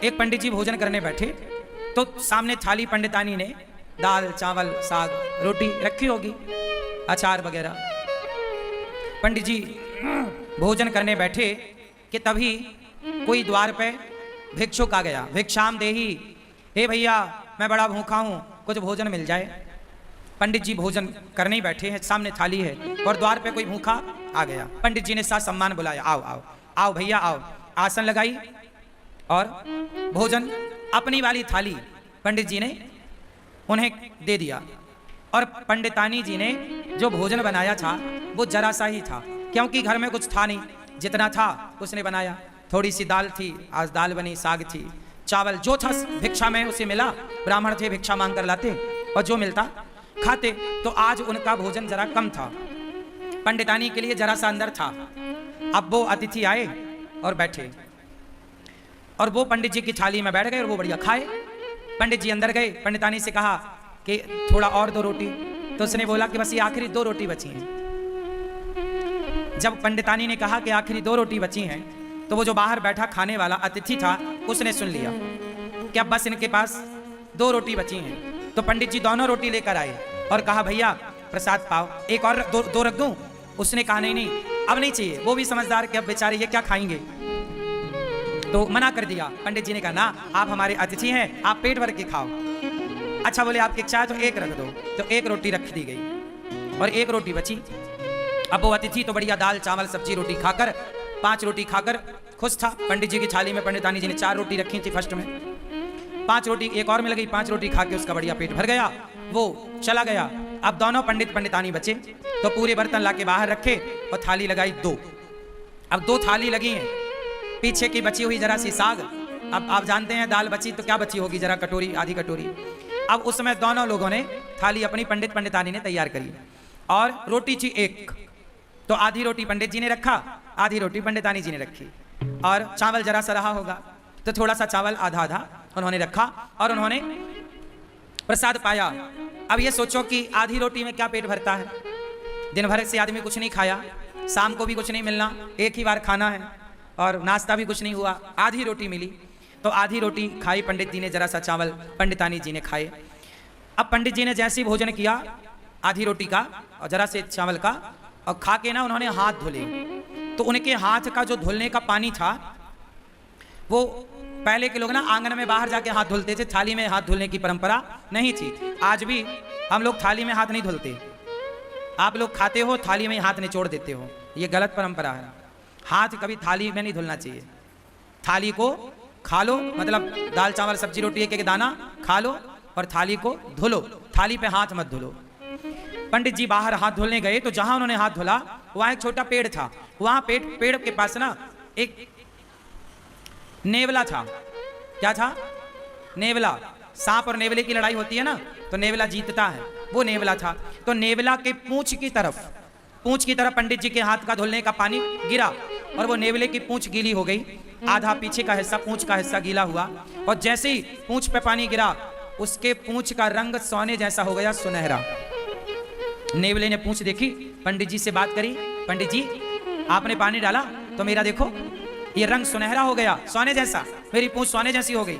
एक पंडित जी भोजन करने बैठे तो सामने थाली पंडितानी ने दाल चावल साग रोटी रखी होगी, अचार वगैरह। पंडित जी भोजन करने बैठे कि तभी कोई द्वार पे भिक्षुक आ गया। भिक्षाम देही, हे भैया मैं बड़ा भूखा हूँ, कुछ भोजन मिल जाए। पंडित जी भोजन करने ही बैठे हैं, सामने थाली है और द्वार पे कोई भूखा आ गया। पंडित जी ने साथ सम्मान बुलाया, आओ आओ आओ भैया आओ। आसन लगाई और भोजन अपनी वाली थाली पंडित जी ने उन्हें दे दिया। और पंडितानी जी ने जो भोजन बनाया था वो जरा सा ही था, क्योंकि घर में कुछ था नहीं, जितना था उसने बनाया। थोड़ी सी दाल थी, आज दाल बनी, साग थी, चावल जो था भिक्षा में उसे मिला। ब्राह्मण थे, भिक्षा मांग कर लाते और जो मिलता खाते। तो आज उनका भोजन जरा कम था, पंडितानी के लिए जरा सा अंदर था। अब वो अतिथि आए और बैठे और वो पंडित जी की थाली में बैठ गए और वो बढ़िया खाए। पंडित जी अंदर गए, पंडितानी से कहा कि थोड़ा और दो रोटी। तो उसने बोला कि बस ये आखिरी 2 रोटी बची हैं। जब पंडितानी ने कहा कि आखिरी 2 रोटी बची हैं, तो वो जो बाहर बैठा खाने वाला अतिथि था उसने सुन लिया कि अब बस इनके पास 2 रोटी बची हैं। तो पंडित जी दोनों रोटी लेकर आए और कहा भैया प्रसाद पाओ, एक और दो रख दूं? उसने कहा नहीं नहीं अब नहीं चाहिए। वो भी समझदार कि अब बेचारे ये क्या खाएंगे, तो मना कर दिया। पंडित जी ने कहा ना, आप हमारे अतिथि हैं, आप पेट भर के खाओ। अच्छा बोले आपकी इच्छा है तो एक रख दो। तो एक रोटी रख दी गई और एक रोटी बची। अब वो अतिथि तो बढ़िया दाल चावल सब्जी रोटी खाकर 5 रोटी खाकर खुश था। पंडित जी की थाली में पंडितानी जी ने 4 रोटी रखी थी फर्स्ट में, 5 रोटी एक और मिल गई। 5 रोटी खा के उसका बढ़िया पेट भर गया, वो चला गया। अब दोनों पंडित पंडितानी बचे तो पूरे बर्तन लाके बाहर रखे और थाली लगाई 2। अब 2 थाली लगी हैं, पीछे की बची हुई जरा सी साग। अब आप जानते हैं दाल बची तो क्या बची होगी, जरा कटोरी आधी कटोरी। अब उसमें दोनों लोगों ने थाली अपनी पंडित पंडितानी ने तैयार करी और रोटी थी 1, तो आधी रोटी पंडित जी ने रखा, आधी रोटी पंडितानी जी ने रखी। और चावल जरा सा रहा होगा तो थोड़ा सा चावल आधा आधा उन्होंने रखा और उन्होंने प्रसाद पाया। अब ये सोचो कि आधी रोटी में क्या पेट भरता है, दिन भर से आदमी कुछ नहीं खाया, शाम को भी कुछ नहीं मिलना, एक ही बार खाना है और नाश्ता भी कुछ नहीं हुआ, आधी रोटी मिली। तो आधी रोटी खाई पंडित जी ने, जरा सा चावल पंडितानी जी ने खाए। अब पंडित जी ने जैसे ही भोजन किया आधी रोटी का और जरा से चावल का और खा के ना उन्होंने हाथ धुले। तो उनके हाथ का जो धुलने का पानी था वो पहले के लोग ना आंगन में बाहर जाके हाथ धुलते थे, थाली में हाथ धुलने की परंपरा नहीं थी। आज भी हम लोग थाली में हाथ नहीं धुलते, आप लोग खाते हो थाली में हाथ निचोड़ देते हो, ये गलत परंपरा है। हाथ कभी थाली में नहीं धुलना चाहिए। थाली को खा लो, मतलब दाल चावल सब्जी रोटी एक एक दाना खा लो और थाली को धुलो, थाली पे हाथ मत धुलो। पंडित जी बाहर हाथ धुलने गए तो जहां उन्होंने हाथ धुला वहां एक छोटा पेड़ था। वहां पेड़ के पास ना एक नेवला था। क्या था? नेवला। सांप और नेवले की लड़ाई होती है ना, तो नेवला जीतता है, वो नेवला था। तो नेवला के पूंछ की तरफ पंडित जी के हाथ का धुलने का पानी गिरा और वो नेवले की पूंछ गीली हो गई। आधा पीछे का हिस्सा, पूंछ का हिस्सा गीला हुआ और जैसे ही पूंछ पे पानी गिरा उसके पूंछ का रंग सोने जैसा हो गया, सुनहरा। नेवले ने पूंछ देखी, पंडित जी से बात करी, पंडित जी आपने पानी डाला तो मेरा देखो ये रंग सुनहरा हो गया, सोने जैसा, मेरी पूंछ सोने जैसी हो गई।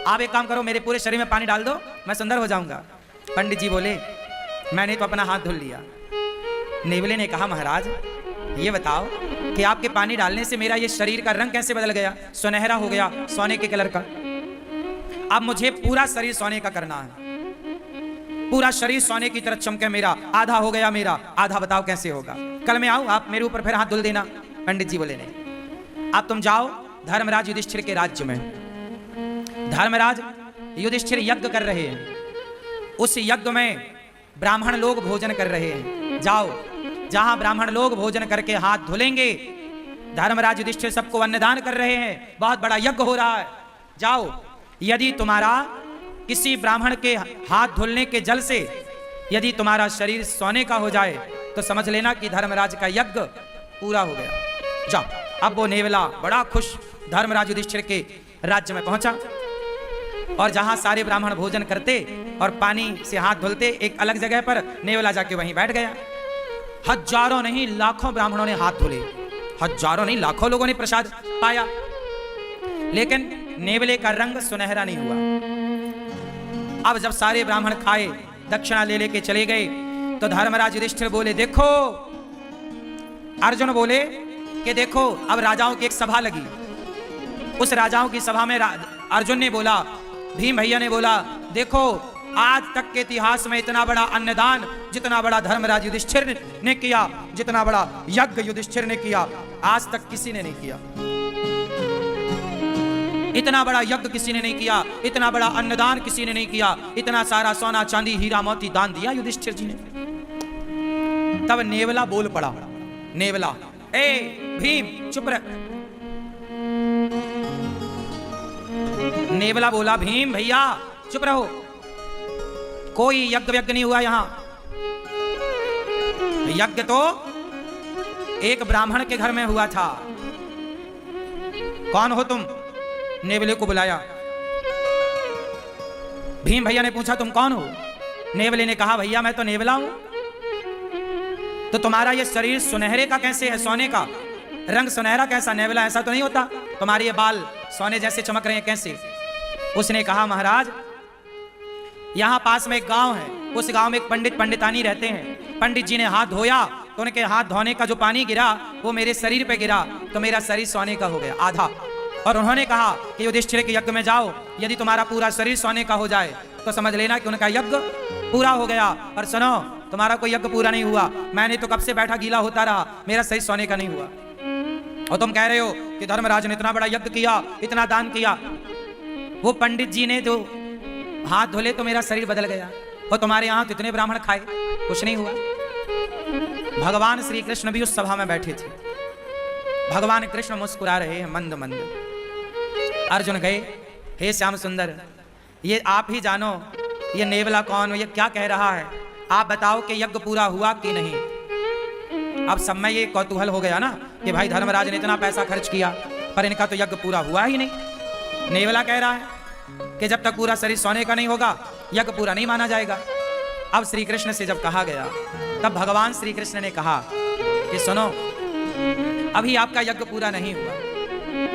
आप एक काम करो, मेरे पूरे शरीर में पानी डाल दो, मैं सुंदर हो जाऊंगा। पंडित जी बोले मैंने तो अपना हाथ धुल लिया। नेवले ने कहा महाराज ये बताओ कि आपके पानी डालने से मेरा ये शरीर का रंग कैसे बदल गया, सुनहरा हो गया, सोने के कलर का। अब मुझे पूरा शरीर सोने का करना है, पूरा शरीर सोने की तरह चमके, मेरा आधा हो गया, मेरा आधा बताओ कैसे होगा। कल मैं आऊं, आप मेरे ऊपर फिर हाथ धुल देना। पंडित जी बोले नहीं, अब तुम जाओ धर्मराज युधिष्ठिर के राज्य में। धर्मराज युधिष्ठिर यज्ञ कर रहे हैं, उस यज्ञ में ब्राह्मण लोग भोजन कर रहे हैं। जाओ, जहां ब्राह्मण लोग भोजन करके हाथ धुलेंगे, धर्मराज युधिष्ठिर सबको अन्नदान कर रहे हैं, बहुत बड़ा यज्ञ हो रहा है। जाओ, यदि तुम्हारा किसी ब्राह्मण के हाथ धुलने के जल से यदि तुम्हारा शरीर सोने का हो जाए तो समझ लेना कि धर्मराज का यज्ञ पूरा हो गया। जाओ। अब वो नेवला बड़ा खुश धर्मराज युधिष्ठिर के राज्य में पहुंचा और जहां सारे ब्राह्मण भोजन करते और पानी से हाथ धुलते, एक अलग जगह पर नेवला जाके वहीं बैठ गया। हजारों नहीं लाखों ब्राह्मणों ने हाथ धुले, हजारों नहीं लाखों लोगों ने प्रसाद पाया, लेकिन नेवले का रंग सुनहरा नहीं हुआ। अब जब सारे ब्राह्मण खाए, दक्षिणा ले लेके चले गए, तो धर्मराज युधिष्ठिर बोले देखो, अर्जुन बोले कि देखो, अब राजाओं की एक सभा लगी। उस राजाओं की सभा में अर्जुन ने बोला, भीम भैया ने बोला, देखो आज तक के इतिहास में इतना बड़ा अन्नदान जितना बड़ा धर्मराज युधिष्ठिर ने किया, जितना बड़ा यज्ञ युधिष्ठिर ने किया, आज तक किसी ने नहीं किया। इतना बड़ा यज्ञ किसी ने नहीं किया, इतना बड़ा अन्नदान किसी ने नहीं किया, इतना सारा सोना चांदी हीरा मोती दान दिया युधिष्ठिर जी ने। तब नेवला बोल पड़ा, नेवला, ए भीम चुप रह। नेवला बोला, भीम भैया चुप रहो, कोई यज्ञ नहीं हुआ यहां। यज्ञ तो एक ब्राह्मण के घर में हुआ था। कौन हो तुम? नेवले को बुलाया। भीम भैया ने पूछा तुम कौन हो? नेवले ने कहा भैया मैं तो नेवला हूं। तो तुम्हारा ये शरीर सुनहरे का कैसे है? सोने का रंग सुनहरा कैसा? नेवला ऐसा तो नहीं होता, तुम्हारे ये बाल सोने जैसे चमक रहे हैं कैसे? उसने कहा महाराज यहां पास में एक गांव है, उस गांव में एक पंडित पंडितानी रहते हैं। पंडित जी ने हाथ धोया तो उनके हाथ धोने का जो पानी गिरा वो मेरे शरीर पे गिरा, तो मेरा शरीर सोने का हो गया आधा। और उन्होंने कहा कि युधिष्ठिर के यज्ञ में जाओ, यदि तुम्हारा पूरा शरीर सोने का हो जाए तो समझ लेना कि उनका यज्ञ पूरा हो गया। और सुनो, तुम्हारा कोई यज्ञ पूरा नहीं हुआ, मैंने तो कब से बैठा गीला होता रहा, मेरा शरीर सोने का नहीं हुआ। और तुम कह रहे हो कि धर्मराज ने इतना बड़ा यज्ञ किया, इतना दान किया, वो पंडित जी ने जो हाथ धोले तो मेरा शरीर बदल गया, और तुम्हारे यहां तो इतने ब्राह्मण खाए, कुछ नहीं हुआ। भगवान श्री कृष्ण भी उस सभा में बैठे थे। भगवान कृष्ण मुस्कुरा रहे हैं मंद मंद। अर्जुन गए, हे श्याम सुंदर, ये आप ही जानो ये नेवला कौन, ये क्या कह रहा है, आप बताओ कि यज्ञ पूरा हुआ कि नहीं। अब सब में ये कौतूहल हो गया ना कि भाई धर्मराज ने इतना पैसा खर्च किया पर इनका तो यज्ञ पूरा हुआ ही नहीं। नेवला कह रहा है कि जब तक पूरा शरीर सोने का नहीं होगा यज्ञ पूरा नहीं माना जाएगा। अब श्री कृष्ण से जब कहा गया तब भगवान श्री कृष्ण ने कहा कि सुनो, अभी आपका यज्ञ पूरा नहीं हुआ,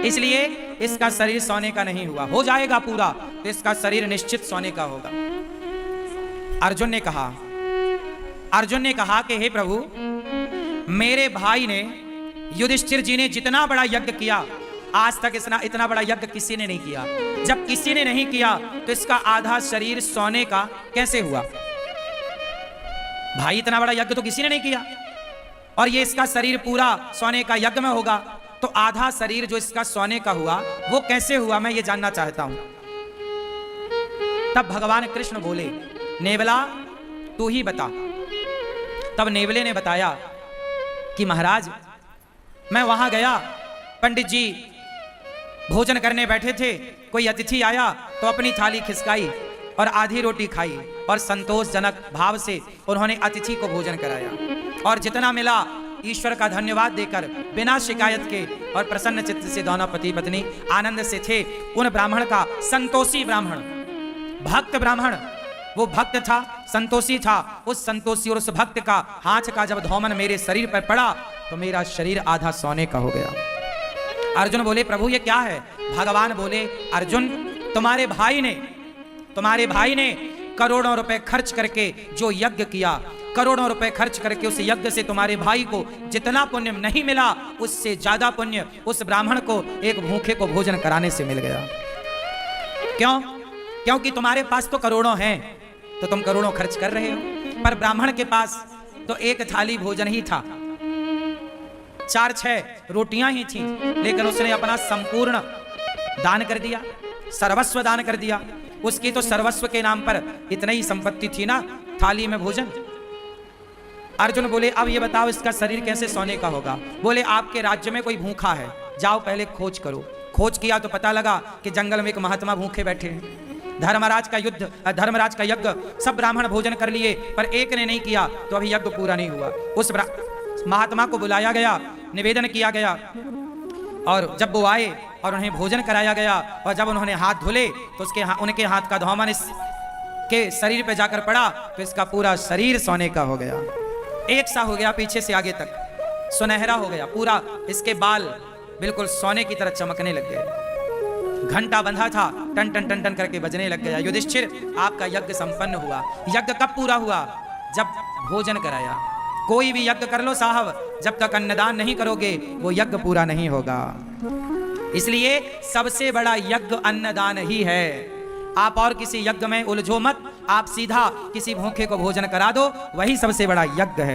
इसलिए इसका शरीर सोने का नहीं हुआ, हो जाएगा पूरा तो इसका शरीर निश्चित सोने का होगा। अर्जुन ने कहा कि हे प्रभु, मेरे भाई ने युधिष्ठिर जी ने जितना बड़ा यज्ञ किया आज तक इतना बड़ा यज्ञ किसी ने नहीं किया। जब किसी ने नहीं किया तो इसका आधा शरीर सोने का कैसे हुआ? भाई इतना बड़ा यज्ञ तो किसी ने नहीं किया और ये इसका शरीर पूरा सोने का यज्ञ में होगा, तो आधा शरीर जो इसका सोने का हुआ वो कैसे हुआ, मैं ये जानना चाहता हूं। तब भगवान कृष्ण बोले, नेवला तू ही बता। तब नेवले ने बताया कि महाराज मैं वहां गया, पंडित जी भोजन करने बैठे थे, कोई अतिथि आया तो अपनी थाली खिसकाई और आधी रोटी खाई और संतोषजनक भाव से उन्होंने अतिथि को भोजन कराया, और जितना मिला ईश्वर का धन्यवाद देकर बिना शिकायत के और प्रसन्न चित्त से दोनों पति पत्नी आनंद से थे। उन ब्राह्मण का, संतोषी ब्राह्मण, भक्त ब्राह्मण, वो भक्त था, संतोषी था, उस संतोषी और उस भक्त का हाथ का जब धौमन मेरे शरीर पर पड़ा तो मेरा शरीर आधा सोने का हो गया। अर्जुन बोले, प्रभु ये क्या है? भगवान बोले, अर्जुन तुम्हारे भाई ने करोड़ों रुपए खर्च करके जो यज्ञ किया, करोड़ों रुपए खर्च करके उस यज्ञ से तुम्हारे भाई को जितना पुण्य नहीं मिला उससे ज्यादा पुण्य उस ब्राह्मण को एक भूखे को भोजन कराने से मिल गया। क्यों? क्योंकि तुम्हारे पास तो करोड़ों हैं तो तुम करोड़ों खर्च कर रहे हो, पर ब्राह्मण के पास तो एक थाली भोजन ही था, 4-6 रोटियां ही थी, लेकिन उसने अपना संपूर्ण दान कर दिया, सर्वस्व दान कर दिया। उसकी तो सर्वस्व के नाम पर इतनी ही संपत्ति थी ना, थाली में भोजन। अर्जुन बोले, अब ये बताओ इसका शरीर कैसे सोने का होगा? बोले, आपके राज्य में कोई भूखा है, जाओ पहले खोज करो। खोज किया तो पता लगा कि जंगल में एक महात्मा भूखे बैठे हैं। धर्मराज का यज्ञ सब ब्राह्मण भोजन कर लिए पर एक ने नहीं किया, तो अभी यज्ञ पूरा नहीं हुआ। उस महात्मा को बुलाया गया, निवेदन किया गया, और जब वो आए और उन्हें भोजन कराया गया और जब उन्होंने हाथ धुले तो उनके हाथ का धौमन इसके शरीर पे जाकर पड़ा तो इसका पूरा शरीर सोने का हो गया, एक सा हो गया, पीछे से आगे तक सुनहरा हो गया पूरा। इसके बाल बिल्कुल सोने की तरह चमकने लग गए। घंटा बंधा था, टन टन टन टन करके बजने लग गया। युधिष्ठिर, आपका यज्ञ संपन्न हुआ। यज्ञ कब पूरा हुआ? जब भोजन कराया। कोई भी यज्ञ कर लो साहब, जब तक अन्नदान नहीं करोगे वो यज्ञ पूरा नहीं होगा। इसलिए सबसे बड़ा यज्ञ अन्नदान ही है। आप और किसी यज्ञ में उलझो मत, आप सीधा किसी भूखे को भोजन करा दो, वही सबसे बड़ा यज्ञ है।